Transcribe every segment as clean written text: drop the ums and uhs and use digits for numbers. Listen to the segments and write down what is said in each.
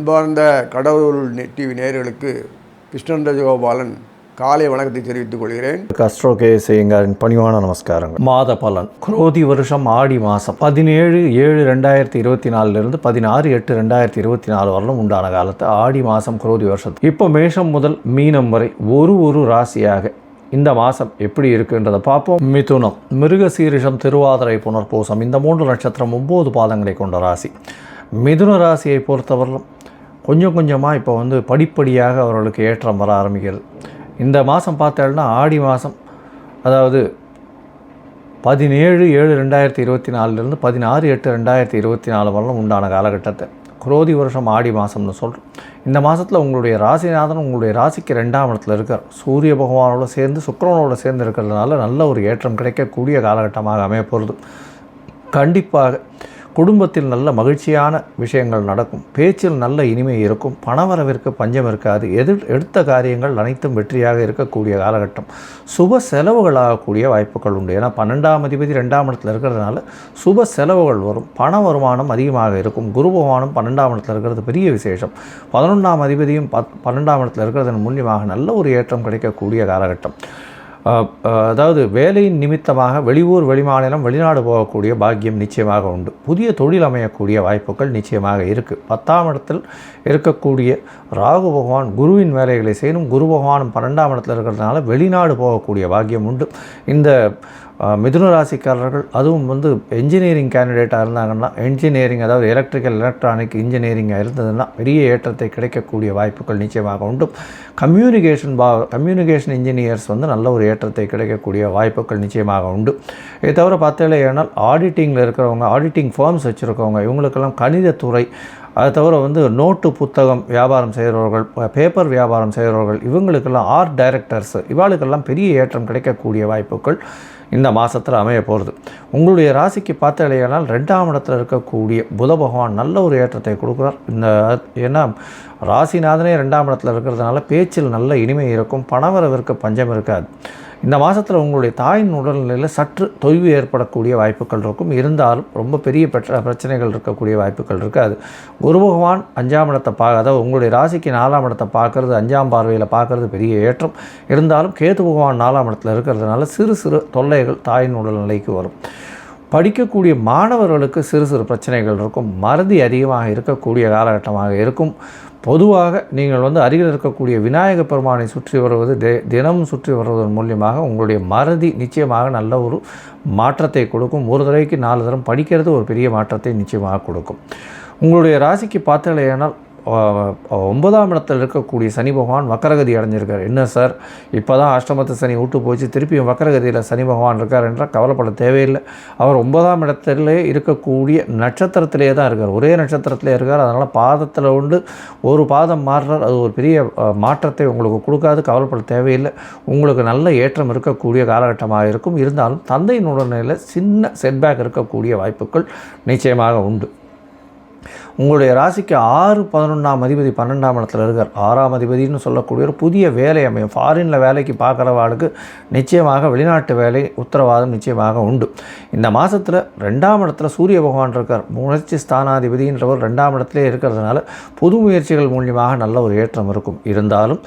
அன்பார்ந்த கடவுள் டிவி நேயர்களுக்கு கிருஷ்ணன் ராஜகோபாலன் காலை வணக்கத்தை தெரிவித்துக் கொள்கிறேன். அஸ்ட்ரோ கேஎஸ் ஐயங்காரின் பணிவான நமஸ்காரங்கள். மாத பலன் குரோதி வருஷம் ஆடி மாதம் 17/7/2024 16/8/2024 வரலும் உண்டான காலத்தை ஆடி மாதம் குரோதி வருஷத்து. இப்போ மேஷம் முதல் மீனம் வரை ஒரு ராசியாக இந்த மாதம் எப்படி இருக்குன்றதை பார்ப்போம். மிதுனம், மிருகசீரிஷம், திருவாதிரை, புனர்பூசம் இந்த 3 நட்சத்திரம் 9 பாதங்களை கொண்ட ராசி. மிதுன ராசியை பொறுத்தவரையிலும் கொஞ்சம் கொஞ்சமாக இப்போ படிப்படியாக அவர்களுக்கு ஏற்றம் வர ஆரம்பிக்கிறது. இந்த மாதம் பார்த்தேன்னா ஆடி மாதம், அதாவது 17/7/2024 16/8/2024 வரலும் உண்டான காலகட்டத்தை குரோதி வருஷம் ஆடி மாதம்னு சொல்கிறோம். இந்த மாதத்தில் உங்களுடைய ராசிநாதன் உங்களுடைய ராசிக்கு 2ஆம் இடத்துல இருக்கார். சூரிய பகவானோடு சேர்ந்து சுக்கிரனோடு சேர்ந்து இருக்கிறதுனால நல்ல ஒரு ஏற்றம் கிடைக்கக்கூடிய காலகட்டமாக அமைய போகிறது. கண்டிப்பாக குடும்பத்தில் நல்ல மகிழ்ச்சியான விஷயங்கள் நடக்கும். பேச்சில் நல்ல இனிமை இருக்கும். பணவரவிற்கு பஞ்சம் இருக்காது. எடுத்த காரியங்கள் அனைத்தும் வெற்றியாக இருக்கக்கூடிய காலகட்டம். சுப செலவுகளாகக்கூடிய வாய்ப்புகள் உண்டு. ஏன்னா 12ஆம் அதிபதி 2ஆம் இடத்துல இருக்கிறதுனால சுப செலவுகள் வரும். பண வருமானம் அதிகமாக இருக்கும். குரு பகவானும் 12ஆம் இடத்துல இருக்கிறது பெரிய விசேஷம். 11ஆம் அதிபதியும் 12ஆம் இடத்துல இருக்கிறதன் மூலியமாக நல்ல ஒரு ஏற்றம் கிடைக்கக்கூடிய காலகட்டம். அதாவது வேலையின் நிமித்தமாக வெளியூர், வெளிமாநிலம், வெளிநாடு போகக்கூடிய பாக்கியம் நிச்சயமாக உண்டு. புதிய தொழில் அமையக்கூடிய வாய்ப்புகள் நிச்சயமாக இருக்குது. 10ஆம் இடத்தில் இருக்கக்கூடிய ராகு பகவான் குருவின் வேலைகளை செய்யணும். குரு பகவானும் 12ஆம் இடத்தில் இருக்கிறதுனால வெளிநாடு போகக்கூடிய பாக்கியம் உண்டு. இந்த மிதுன ராசிக்காரர்கள் அதுவும் என்ஜினியரிங் கேண்டிடேட்டாக இருந்தாங்கன்னா, என்ஜினியரிங் அதாவது எலக்ட்ரிக்கல் எலக்ட்ரானிக் இன்ஜினியரிங்காக இருந்ததுன்னா பெரிய ஏற்றத்தை கிடைக்கக்கூடிய வாய்ப்புகள் நிச்சயமாக உண்டு. கம்யூனிகேஷன் இன்ஜினியர்ஸ் நல்ல ஒரு ஏற்றத்தை கிடைக்கக்கூடிய வாய்ப்புகள் நிச்சயமாக உண்டு. இதை தவிர பார்த்தீங்கன்னா ஏன்னால் ஆடிட்டிங்கில் இருக்கிறவங்க, ஆடிட்டிங் ஃபார்ம்ஸ் வச்சுருக்கவங்க, இவங்களுக்கெல்லாம் கணிதத்துறை, அதை தவிர நோட்டு புத்தகம் வியாபாரம் செய்கிறவர்கள், பேப்பர் வியாபாரம் செய்கிறவர்கள், இவங்களுக்கெல்லாம் ஆர்ட் டைரக்டர்ஸ், இவாளுக்கெல்லாம் பெரிய ஏற்றம் கிடைக்கக்கூடிய வாய்ப்புகள் இந்த மாதத்தில் அமைய போகிறது. உங்களுடைய ராசிக்கு பார்த்தாலேயானால் 2ஆம் இடத்துல இருக்கக்கூடிய புத பகவான் நல்ல ஒரு ஏற்றத்தை கொடுக்குறார். ஏன்னா ராசிநாதனே 2ஆம் இடத்துல இருக்கிறதுனால பேச்சில் நல்ல இனிமை இருக்கும். பணவரவிற்கு பஞ்சம் இருக்காது. இந்த மாதத்தில் உங்களுடைய தாயின் உடல்நிலையில் சற்று தொய்வு ஏற்படக்கூடிய வாய்ப்புகள் இருக்கும். இருந்தாலும் ரொம்ப பெரிய பிரச்சனைகள் இருக்கக்கூடிய வாய்ப்புகள் இருக்காது. குரு பகவான் 5ஆம் இடத்தை அதாவது உங்களுடைய ராசிக்கு 4ஆம் இடத்தை பார்க்குறது, 5ஆம் பார்வையில் பார்க்குறது பெரிய ஏற்றம். இருந்தாலும் கேது பகவான் 4ஆம் இடத்துல இருக்கிறதுனால சிறு தொல்லைகள் தாயின் உடல்நிலைக்கு வரும். படிக்கக்கூடிய மாணவர்களுக்கு சிறு பிரச்சனைகள் இருக்கும். மறதி அதிகமாக இருக்கக்கூடிய காலகட்டமாக இருக்கும். பொதுவாக நீங்கள் அருகில் இருக்கக்கூடிய விநாயக பெருமானை சுற்றி வருவது, தினமும் சுற்றி வருவதன் மூலியமாக உங்களுடைய மறதி நிச்சயமாக நல்ல ஒரு மாற்றத்தை கொடுக்கும். ஒரு தடவைக்கு 4 தரம் படிக்கிறது ஒரு பெரிய மாற்றத்தை நிச்சயமாக கொடுக்கும். உங்களுடைய ராசிக்கு பார்த்தீங்கன்னா 9ஆம் இடத்தில் இருக்கக்கூடிய சனி பகவான் வக்கரகதி அடைஞ்சிருக்கார். என்ன சார், இப்போ தான் அஷ்டமத்து சனி விட்டு போச்சு, திருப்பியும் வக்கரகதியில் சனி பகவான் இருக்கார் என்றால் கவலைப்பட தேவையில்லை. அவர் 9ஆம் இடத்திலே இருக்கக்கூடிய நட்சத்திரத்திலே தான் இருக்கார். ஒரே நட்சத்திரத்திலே இருக்கார். அதனால் பாதத்தில் ஒரு பாதம் மாறுறார். அது ஒரு பெரிய மாற்றத்தை உங்களுக்கு கொடுக்காது. கவலைப்பட தேவையில்லை. உங்களுக்கு நல்ல ஏற்றம் இருக்கக்கூடிய காலகட்டமாக இருக்கும். இருந்தாலும் தந்தையின் உடல்நிலையில் சின்ன செட்பேக் இருக்கக்கூடிய வாய்ப்புகள் நிச்சயமாக உண்டு. உங்களுடைய ராசிக்கு 6/11ஆம் அதிபதி 12ஆம் இடத்துல இருக்கார். 6ஆம் அதிபதினு சொல்லக்கூடிய ஒரு புதிய வேலை அமையும். ஃபாரினில் வேலைக்கு பார்க்குறவாளுக்கு நிச்சயமாக வெளிநாட்டு வேலை உத்தரவாதம் நிச்சயமாக உண்டு. இந்த மாதத்தில் 2ஆம் இடத்துல சூரிய பகவான் இருக்கார். முயற்சி ஸ்தானாதிபதின்றவர் 2ஆம் இடத்துலேயே இருக்கிறதுனால புது முயற்சிகள் மூலியமாக நல்ல ஒரு ஏற்றம் இருக்கும். இருந்தாலும்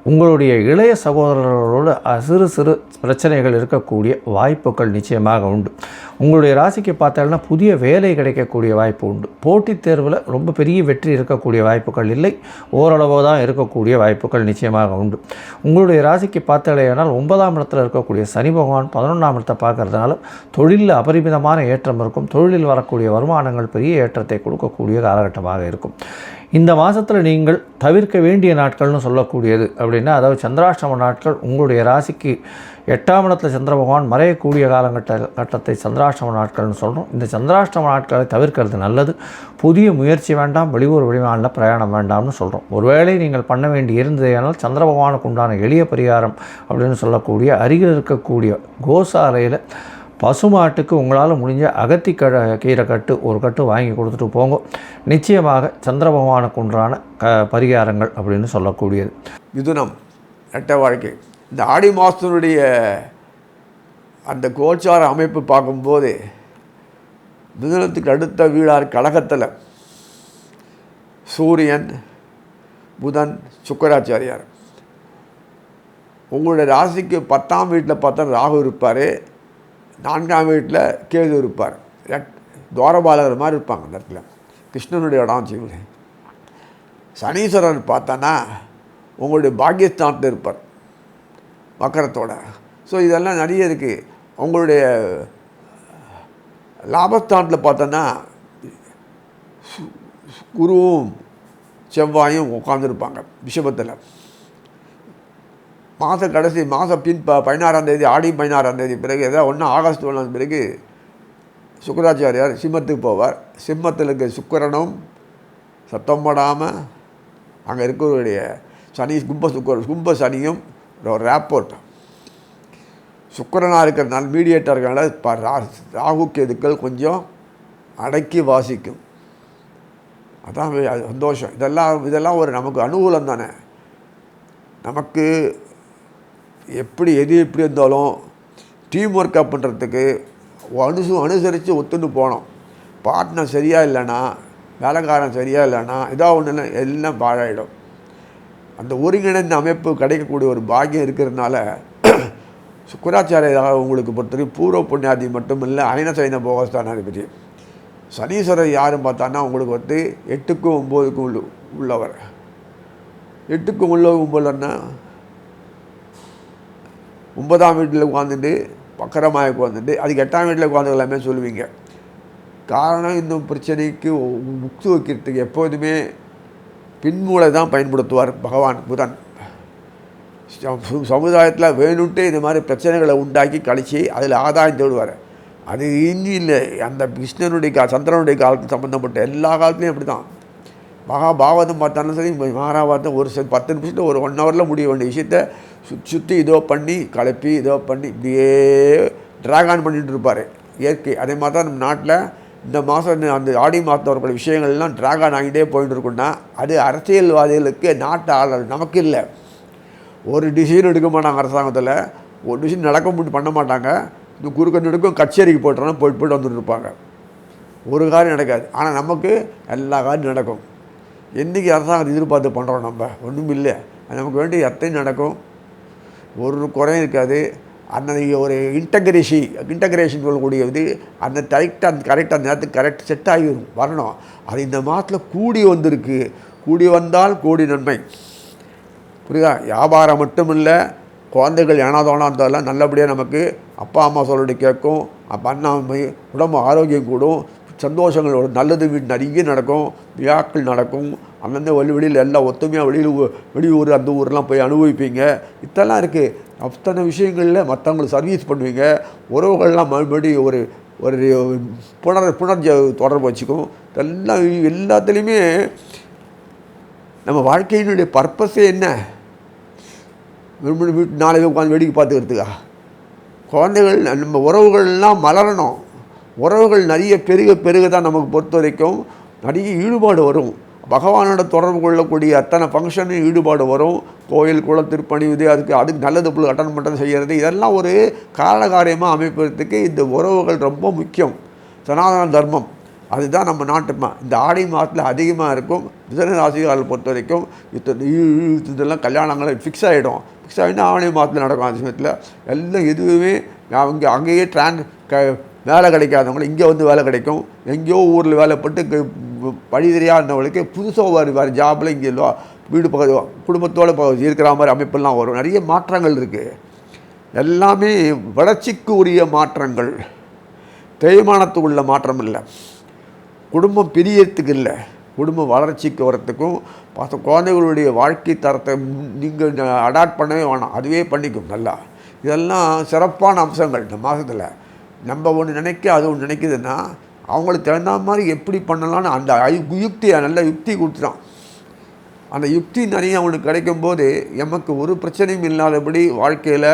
உங்களுடைய இளைய சகோதரர்களோடு சிறு பிரச்சனைகள் இருக்கக்கூடிய வாய்ப்புகள் நிச்சயமாக உண்டு. உங்களுடைய ராசிக்கு பார்த்தோம்னா புதிய வேலை கிடைக்கக்கூடிய வாய்ப்பு உண்டு. போட்டித் தேர்வில் ரொம்ப பெரிய வெற்றி இருக்கக்கூடிய வாய்ப்புகள் இல்லை. ஓரளவு தான் இருக்கக்கூடிய வாய்ப்புகள் நிச்சயமாக உண்டு. உங்களுடைய ராசிக்கு பார்த்தேனால் 9ஆம் இடத்தில் இருக்கக்கூடிய சனி பகவான் 11ஆம் இடத்தை பார்க்கறதுனால தொழிலில் அபரிமிதமான ஏற்றம் இருக்கும். தொழிலில் வரக்கூடிய வருமானங்கள் பெரிய ஏற்றத்தை கொடுக்கக்கூடிய காலகட்டமாக இருக்கும். இந்த மாதத்தில் நீங்கள் தவிர்க்க வேண்டிய நாட்கள்னு சொல்லக்கூடியது அப்படின்னா, அதாவது சந்திராஷ்டம நாட்கள். உங்களுடைய ராசிக்கு 8ஆம் இடத்துல சந்திர பகவான் மறையக்கூடிய கட்டத்தை சந்திராஷ்டம நாட்கள்னு சொல்கிறோம். இந்த சந்திராஷ்டம நாட்களை தவிர்க்கிறது நல்லது. புதிய முயற்சி வேண்டாம். வெளியூர் வெளிமாநில பிரயாணம் வேண்டாம்னு சொல்கிறோம். ஒருவேளை நீங்கள் பண்ண வேண்டி இருந்ததையானால் சந்திர பகவானுக்கு உண்டான எளிய பரிகாரம் அப்படின்னு சொல்லக்கூடிய அருகில் இருக்கக்கூடிய கோசாலையில் பசுமாட்டுக்கு உங்களால் முடிஞ்ச கீரை கட்டு ஒரு கட்டு வாங்கி கொடுத்துட்டு போங்க. நிச்சயமாக சந்திர பகவானுக்கு உண்டான பரிகாரங்கள் அப்படின்னு சொல்லக்கூடியது. மிதுனம் எட்ட வாழ்க்கை. இந்த ஆடி மாதத்தினுடைய அந்த கோச்சார அமைப்பு பார்க்கும்போது மிதுனத்துக்கு அடுத்த வீடார் கடகத்தில் சூரியன், புதன், சுக்கிராச்சாரியார். உங்களுடைய ராசிக்கு 10ஆம் வீட்டில் பார்த்தா ராகு இருப்பார், 4ஆம் வீட்டில் கேது இருப்பார். துவாரபாலகர் மாதிரி இருப்பாங்க அந்த இடத்துல. கிருஷ்ணனுடைய இடம் வச்சுக்கோங்க. சனீஸ்வரர் பார்த்தோன்னா உங்களுடைய பாக்கியஸ்தானத்தில் இருப்பார் மக்கரத்தோட. ஸோ இதெல்லாம் நிறைய இருக்குது. உங்களுடைய லாபஸ்தானத்தில் பார்த்தோன்னா குருவும் செவ்வாயும் உட்காந்துருப்பாங்க ரிஷபத்தில். கடைசி மாதம் 16ஆம் தேதி, ஆடி 16ஆம் தேதி பிறகு ஏதாவது ஒன்று ஆகஸ்ட் 1ஆம் பிறகு சுக்கிராச்சாரியார் சிம்மத்துக்கு போவார். சிம்மத்தில் இருக்க சுக்கிரனும் சத்தம் போடாமல் அங்கே இருக்கிறவருடைய சனி கும்ப சனியும் ஒரு ரேப்போர்ட் சுக்கிரனாக இருக்கிறதுனால மீடியேட்டர்களால் ராகு கேதுக்கள் கொஞ்சம் அடக்கி வாசிக்கும். அதான் சந்தோஷம். இதெல்லாம் ஒரு நமக்கு அனுகூலம் தானே. நமக்கு எப்படி இருந்தாலும் டீம் ஒர்க் அப் பண்ணுறதுக்கு அனுசரித்து ஒத்துன்னு போனோம். பார்ட்னர் சரியாக இல்லைன்னா, வேலைக்காரன் சரியாக இல்லைன்னா, ஏதாவது ஒன்று எல்லாம் பாழாயிடும். அந்த ஒருங்கிணைந்த அமைப்பு கிடைக்கக்கூடிய ஒரு பாக்கியம் இருக்கிறதுனால சுக்கிராச்சாரியாக உங்களுக்கு பொறுத்தவரைக்கும் பூர்வ புண்ணியாதி மட்டும் இல்லை, அயன சைன போகஸ்தானாதிபதி. சனீஸ்வரர் யாரும் பார்த்தான்னா உங்களுக்கு 8க்கும் 9க்கும் உள்ளவர். 8க்கும் 9ன்னா 9ஆம் வீட்டில் உட்காந்துட்டு பக்கரமாக உட்காந்துட்டு அதுக்கு 8ஆம் வீட்டில் உட்காந்து எல்லாமே சொல்லுவீங்க. காரணம், இந்த பிரச்சனைக்கு முக்து வைக்கிறதுக்கு எப்போதுமே பின்மூளை தான் பயன்படுத்துவார் பகவான் புதன். சமுதாயத்தில் வேணுன்ட்டு இந்த மாதிரி பிரச்சனைகளை உண்டாக்கி கழித்து அதில் ஆதாயம் தேடுவார். அது இன்னும் இல்லை, அந்த கிருஷ்ணனுடைய சந்திரனுடைய காலத்துக்கு சம்மந்தப்பட்ட எல்லா காலத்துலேயும் அப்படி தான். மகாபாரதம் பார்த்தாலும் சரி, மகாபாரதம் ஒரு 10 நிமிஷத்தில் ஒரு 1 ஹவரில் முடிய வேண்டிய விஷயத்த சுற்றி இதோ பண்ணி கலப்பி இதோ பண்ணி இப்படியே ட்ராகான் பண்ணிகிட்டு இருப்பார் இயற்கை. அதே மாதிரி தான் நம்ம நாட்டில் இந்த மாதம் அந்த ஆடி மாதம் வரக்கூடிய விஷயங்கள்லாம் ட்ராகான் ஆகிட்டே போயிட்டு இருக்குன்னா அது அரசியல்வாதிகளுக்கு நாட்டு ஆளர். நமக்கு இல்லை. ஒரு டிசிஷன் எடுக்க மாட்டாங்க அரசாங்கத்தில், ஒரு டிசிஷன் பண்ண மாட்டாங்க. இந்த குறுக்க நெடுக்கும் கச்சேரிக்கு போய்ட்டு போயிட்டு வந்துட்டு இருப்பாங்க. ஒரு காரியம் நடக்காது. ஆனால் நமக்கு எல்லா காரியம் நடக்கும். என்றைக்கு அரசாங்கத்தை எதிர்பார்த்து பண்ணுறோம் நம்ம ஒன்றும் இல்லை. நமக்கு வேண்டிய எத்தையும் நடக்கும், ஒரு குறையும் இருக்காது. அந்த ஒரு இன்டகிரேஷன் சொல்லக்கூடியது அந்த கரெக்டாக அந்த நேரத்துக்கு கரெக்ட் செட் ஆகி வரணும். அது இந்த மாதத்தில் கூடி வந்திருக்கு. கூடி வந்தால் கூடி நன்மை. புரியுதா? வியாபாரம் மட்டும் இல்லை, குழந்தைகள் ஏனாதோனா இருந்தாலும் நல்லபடியாக நமக்கு அப்பா அம்மா சொல்லிட்டு கேட்கும். பண்ணாமை உடம்பு ஆரோக்கியம் கூடும், சந்தோஷங்களோட நல்லது வீடு நிறைய நடக்கும், விழாக்கள் நடக்கும். அந்தந்த வெளியில் எல்லாம் ஒத்துமையாக வெளியூர் அந்த ஊரெலாம் போய் அனுபவிப்பீங்க. இதெல்லாம் இருக்குது. அத்தனை விஷயங்களில் மற்றவங்களுக்கு சர்வீஸ் பண்ணுவீங்க. உறவுகள்லாம் மறுபடியும் ஒரு தொடர்பு வச்சுக்கும். எல்லாத்துலேயுமே நம்ம வாழ்க்கையினுடைய பர்பஸே என்ன? வீட்டு நாளைக்கு உட்காந்து வேடிக்கை பார்த்துக்கிறதுக்கா? குழந்தைகள் நம்ம உறவுகள்லாம் மலரணும். உறவுகள் நிறைய பெருக தான் நமக்கு பொறுத்த வரைக்கும் நிறைய ஈடுபாடு வரும். பகவானோட தொடர்பு கொள்ளக்கூடிய அத்தனை ஃபங்க்ஷனும் ஈடுபாடு வரும். கோயில் குளம் திருப்பணி இது அதுக்கு நல்லது புல் அட்டன் பண்ணுறது செய்கிறது இதெல்லாம் ஒரு காரணகாரியமாக அமைப்பதற்கு இந்த உறவுகள் ரொம்ப முக்கியம். சனாதன தர்மம் அதுதான் நம்ம நாட்டுமா. இந்த ஆடி மாதத்தில் அதிகமாக இருக்கும். மிதுன ராசிகாரர்கள் பொறுத்த வரைக்கும் இதெல்லாம் கல்யாணங்கள் ஃபிக்ஸ் ஆகிடும். ஆவணி மாதத்தில் நடக்கும். அந்த சமயத்தில் எல்லாம் எதுவுமே அங்கேயே வேலை கிடைக்காதவங்களுக்கு இங்கே வந்து வேலை கிடைக்கும். எங்கேயோ ஊரில் வேலைப்பட்டு வழி தெரியாதவங்களுக்கு புதுசாக வேறு ஜாபில் இங்கே வீடு குடும்பத்தோடு இருக்கிற மாதிரி அமைப்பெல்லாம் வரும். நிறைய மாற்றங்கள் இருக்குது. எல்லாமே வளர்ச்சிக்கு உரிய மாற்றங்கள், தேய்மானத்துக்கு உள்ள மாற்றம் இல்லை. குடும்பம் பிரியறதுக்கு இல்லை, குடும்ப வளர்ச்சிக்கு வரத்துக்கும் குழந்தைகளுடைய வாழ்க்கை தரத்தை நீங்கள் அடாப்ட் பண்ணவே வேணாம், அதுவே பண்ணிக்கும் நல்லா. இதெல்லாம் சிறப்பான அம்சங்கள். இந்த மாதத்தில் நம்ம ஒன்று நினைக்க அது ஒன்று நினைக்குதுன்னா அவங்களுக்கு தகுந்த மாதிரி எப்படி பண்ணலான்னு அந்த யுக்தியை நல்ல யுக்தி கொடுத்துட்டான். அந்த யுக்தி நிறைய அவனுக்கு கிடைக்கும்போது எமக்கு ஒரு பிரச்சனையும் இல்லாதபடி வாழ்க்கையில்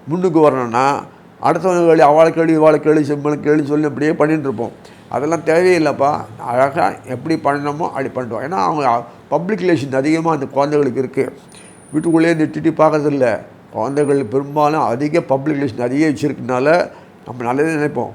முன்னுக்கு வரணும்னா அடுத்தவங்க அவளை கேள்வி செம்மனுக்கு கேள்வி சொல்லி அப்படியே பண்ணிட்டுருப்போம். அதெல்லாம் தேவையில்லைப்பா. அழகாக எப்படி பண்ணணுமோ அப்படி பண்ணிட்டோம். ஏன்னா அவங்க பப்ளிக் ரிலேஷன் அதிகமாக அந்த குழந்தைகளுக்கு இருக்குது. வீட்டுக்குள்ளேயே நிட்டுட்டு பார்க்கறதில்ல. குழந்தைகள் பெரும்பாலும் அதிக பப்ளிக் ரிலேஷன் அதிக வச்சுருக்கனால நம்ம நல்லதே நினைப்போம்.